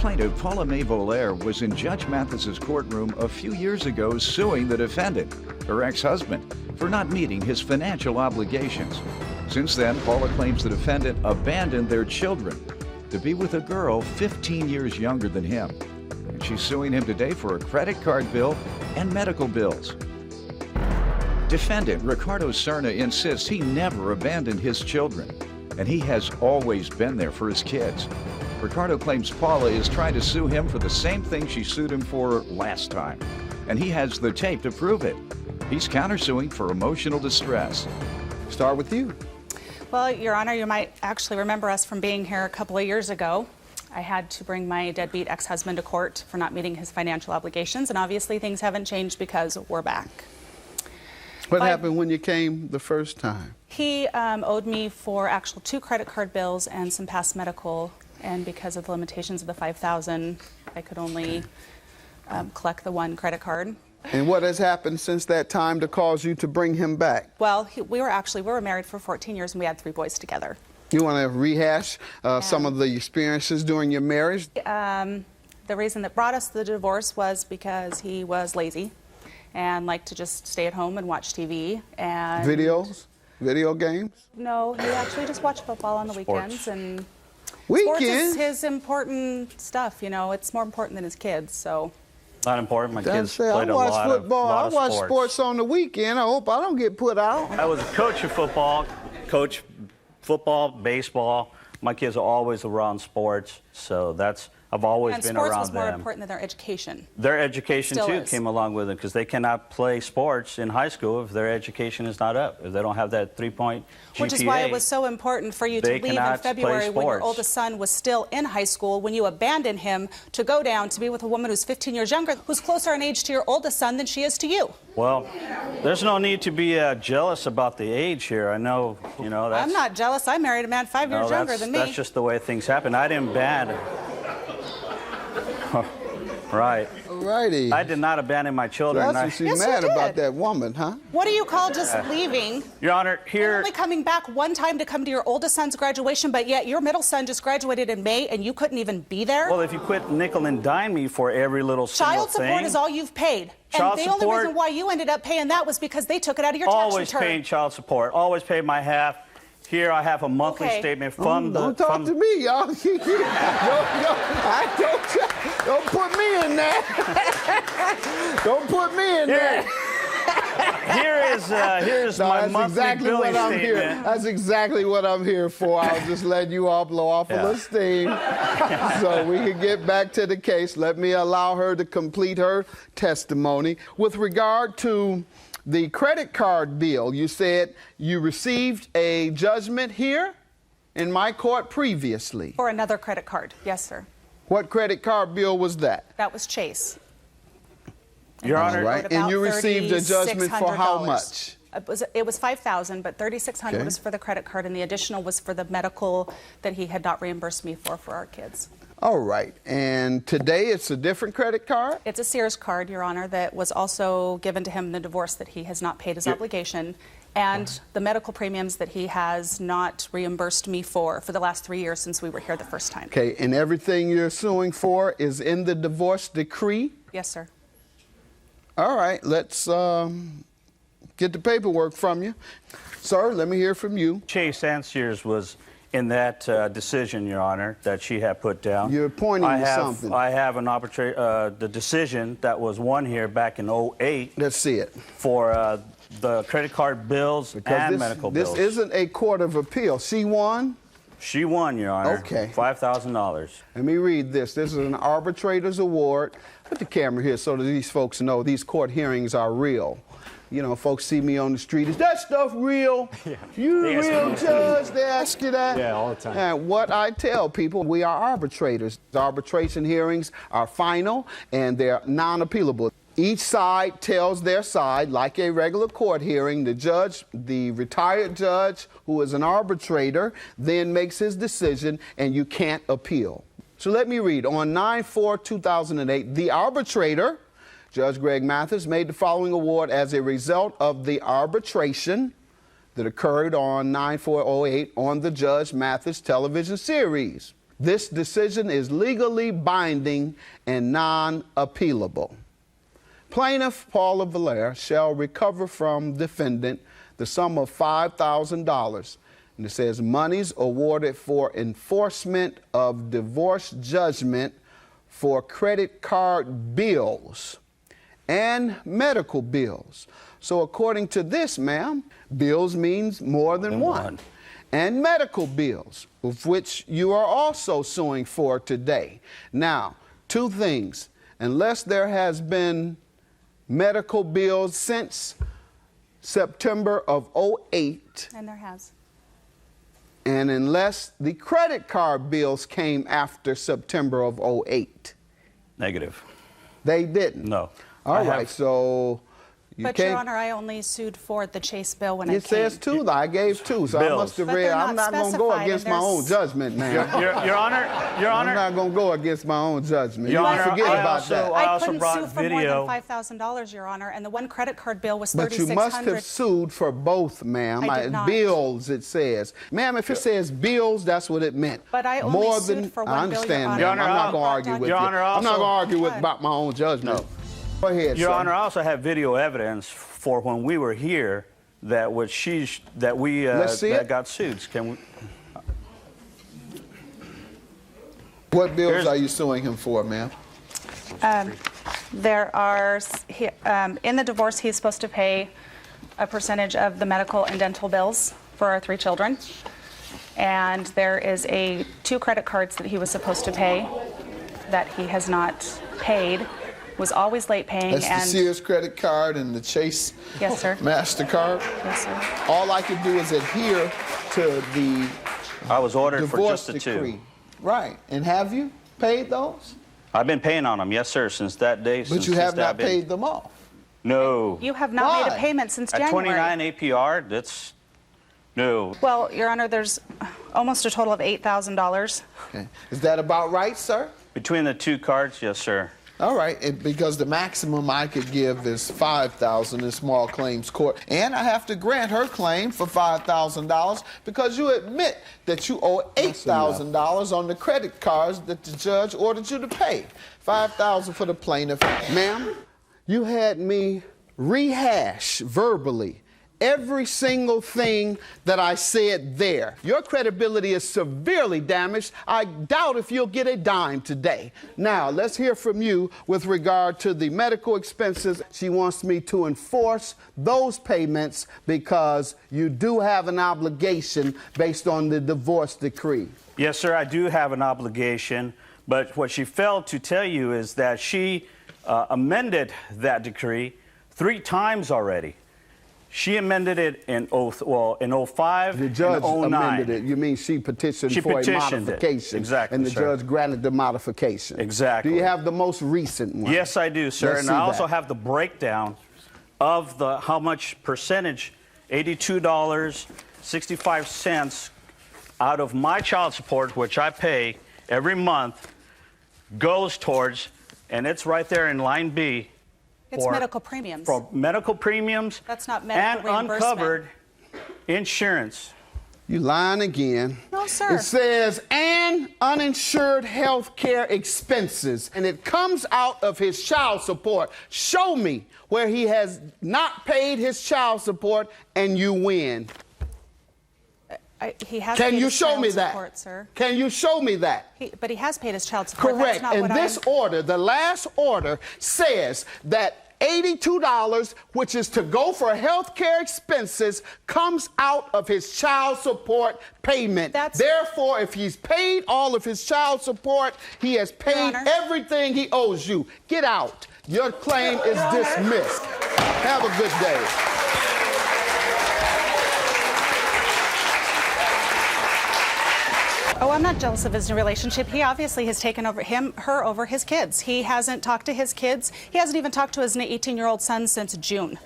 Plaintiff Paula Mae Volaire was in Judge Mathis's courtroom a few years ago suing the defendant, her ex-husband, for not meeting his financial obligations. Since then, Paula claims the defendant abandoned their children to be with a girl 15 years younger than him. And she's suing him today for a credit card bill and medical bills. Defendant Ricardo Serna insists he never abandoned his children, and he has always been there for his kids. Ricardo claims Paula is trying to sue him for the same thing she sued him for last time, and he has the tape to prove it. He's countersuing for emotional distress. Start with you. Well, Your Honor, you might actually remember us from being here a couple of years ago. I had to bring my deadbeat ex-husband to court for not meeting his financial obligations, and obviously things haven't changed because we're back. What happened when you came the first time? He owed me for actual 2 credit card bills and some past medical, and because of the limitations of the $5,000, I could only collect the 1 credit card. And what has happened since that time to cause you to bring him back? Well, we were married for 14 years and we had 3 boys together. You want to rehash some of the experiences during your marriage? The reason that brought us the divorce was because he was lazy and liked to just stay at home and watch TV. And video games? No, he actually just watched football on the weekends. And sports is his important stuff, you know. It's more important than his kids, so. Not important. My kids played a lot of I watch sports on the weekend. I hope I don't get put out. I was a coach of football, baseball. My kids are always around sports, so I've always been around them. And sports was more important than their education. Their education, too, came along with it, because they cannot play sports in high school if their education is not up, if they don't have that 3-point GPA. Which is why it was so important for you to leave in February when your oldest son was still in high school, when you abandoned him to go down to be with a woman who's 15 years younger, who's closer in age to your oldest son than she is to you. Well, there's no need to be jealous about the age here. I know, you know, that's... I'm not jealous. I married a man 5 years younger than me. That's just the way things happen. I didn't abandon... Right. Alrighty. I did not abandon my children. So that's what she's mad about that woman, huh? What do you call just leaving? Your Honor, here... And only coming back one time to come to your oldest son's graduation, but yet your middle son just graduated in May and you couldn't even be there? Well, if you quit nickel and dime me for every little single thing... Child support is all you've paid. Child and the only reason why you ended up paying that was because they took it out of your tax return. Always paying child support. Always paid my half. Here I have a monthly statement from the... Don't talk to me, y'all. Don't put me in there. Don't put me in there. Here is my monthly billing statement. That's exactly what I'm here for. I'll just let you all blow off a little steam so we can get back to the case. Let me allow her to complete her testimony. With regard to the credit card bill, you said you received a judgment here in my court previously. For another credit card, yes, sir. What credit card bill was that? That was Chase. Your Honor, right. And you received a judgment for how much? It was $5,000, but $3,600 was for the credit card, and the additional was for the medical that he had not reimbursed me for our kids. All right. And today it's a different credit card? It's a Sears card, Your Honor, that was also given to him in the divorce that he has not paid his obligation, and the medical premiums that he has not reimbursed me for the last 3 years since we were here the first time. Okay. And everything you're suing for is in the divorce decree? Yes, sir. All right. Let's get the paperwork from you. Sir, let me hear from you. Chase and Sears was in that decision, Your Honor, that she had put down. You're pointing to something. I have an the decision that was won here back in 2008. Let's see it. For the credit card bills and medical bills. This isn't a court of appeal. She won? She won, Your Honor. Okay. $5,000. Let me read this. This is an arbitrator's award. Put the camera here so that these folks know these court hearings are real. You know, folks see me on the street. Is that stuff real? Yeah. You real, Judge? They ask you that? Yeah, all the time. And what I tell people, we are arbitrators. Arbitration hearings are final and they're non-appealable. Each side tells their side, like a regular court hearing. The judge, the retired judge, who is an arbitrator, then makes his decision, and you can't appeal. So let me read. On 9/4/2008, the arbitrator, Judge Greg Mathis, made the following award as a result of the arbitration that occurred on 9/4/08 on the Judge Mathis television series. This decision is legally binding and non-appealable. Plaintiff Paula Valera shall recover from defendant the sum of $5,000. And it says monies awarded for enforcement of divorce judgment for credit card bills and medical bills. So according to this, ma'am, bills means more than one. And medical bills, of which you are also suing for today. Now, two things. Unless there has been medical bills since September of '08. And there has. And unless the credit card bills came after September of '08. Negative. They didn't? No. All right, so you but, can't... Your Honor, I only sued for the Chase bill when it says two. I gave two, so bills. I must have But read. they're I'm not going to go against my own judgment, man. Your Honor, I'm not going to go against my own judgment. Your Honor, forget about that. I couldn't sue for more than $5,000, Your Honor, and the one credit card bill was $3,600. But you must have sued for both, ma'am. I did not. Bills, it says. Ma'am, if it says bills, that's what it meant. But I only more sued than, for one I understand, bill, Your ma'am. Honor. I'm not going to argue with Your you. Honor, I'm not also- going to argue about my own judgment. No. Go ahead, Your sir. Honor, I also have video evidence for when we were here that we Let's see it. got sued. Can we? What bills are you suing him for, ma'am? There are, in the divorce, he's supposed to pay a percentage of the medical and dental bills for our 3 children. And there is two credit cards that he was supposed to pay that he has not paid, was always late paying. That's the Sears credit card and the Chase Yes, sir. MasterCard? Yes, sir. All I can do is adhere to the I was ordered for divorce just the decree. 2. Right. And have you paid those? I've been paying on them, yes, sir, since that day. But you have not paid them off. No. You have not made Why? a payment since At January. 29 APR, that's no. Well, Your Honor, there's almost a total of $8,000. Okay. Is that about right, sir? Between the 2 cards, yes, sir. All right, because the maximum I could give is $5,000 in small claims court. And I have to grant her claim for $5,000 because you admit that you owe $8,000 on the credit cards that the judge ordered you to pay. $5,000 for the plaintiff. Ma'am, you had me rehash verbally every single thing that I said there. Your credibility is severely damaged. I doubt if you'll get a dime today. Now, let's hear from you with regard to the medical expenses. She wants me to enforce those payments because you do have an obligation based on the divorce decree. Yes, sir, I do have an obligation, but what she failed to tell you is that she amended that decree 3 times already. She amended it in 05 The judge and 09. amended it. You mean she petitioned She for petitioned a modification. it. Exactly, And the sir. judge granted the modification. Exactly. Do you have the most recent one? Yes, I do, sir. Let's And see I also that. have the breakdown of how much percentage, $82.65 out of my child support, which I pay every month, goes towards, and it's right there in line B. It's medical premiums. For medical premiums. That's not medical and reimbursement. uncovered insurance. You lying again. No, sir. It says, and uninsured health care expenses, and it comes out of his child support. Show me where he has not paid his child support and you win. He has Can paid you his show child me that? support, sir. Can you show me that? But he has paid his child support. Correct. That's not And what this order, the last order, says that $82, which is to go for health care expenses, comes out of his child support payment. Therefore, if he's paid all of his child support, he has paid everything he owes you. Get out. Your claim is dismissed. Have a good day. Oh, I'm not jealous of his new relationship. He obviously has taken her over his kids. He hasn't talked to his kids. He hasn't even talked to his 18-year-old son since June.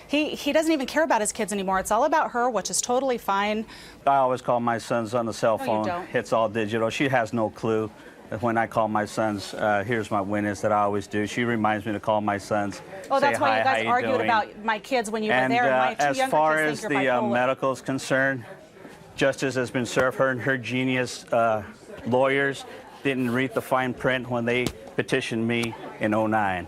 He doesn't even care about his kids anymore. It's all about her, which is totally fine. I always call my sons on the cell phone. No, you don't. It's all digital. She has no clue. When I call my sons, here's my witness that I always do. She reminds me to call my sons. Oh, that's say, why hi, you guys how argued doing? about my kids when you were And there. And my 2 as younger far kids as think you're the bipolar. medical is concerned, justice has been served. Her and her genius lawyers didn't read the fine print when they petitioned me in '09.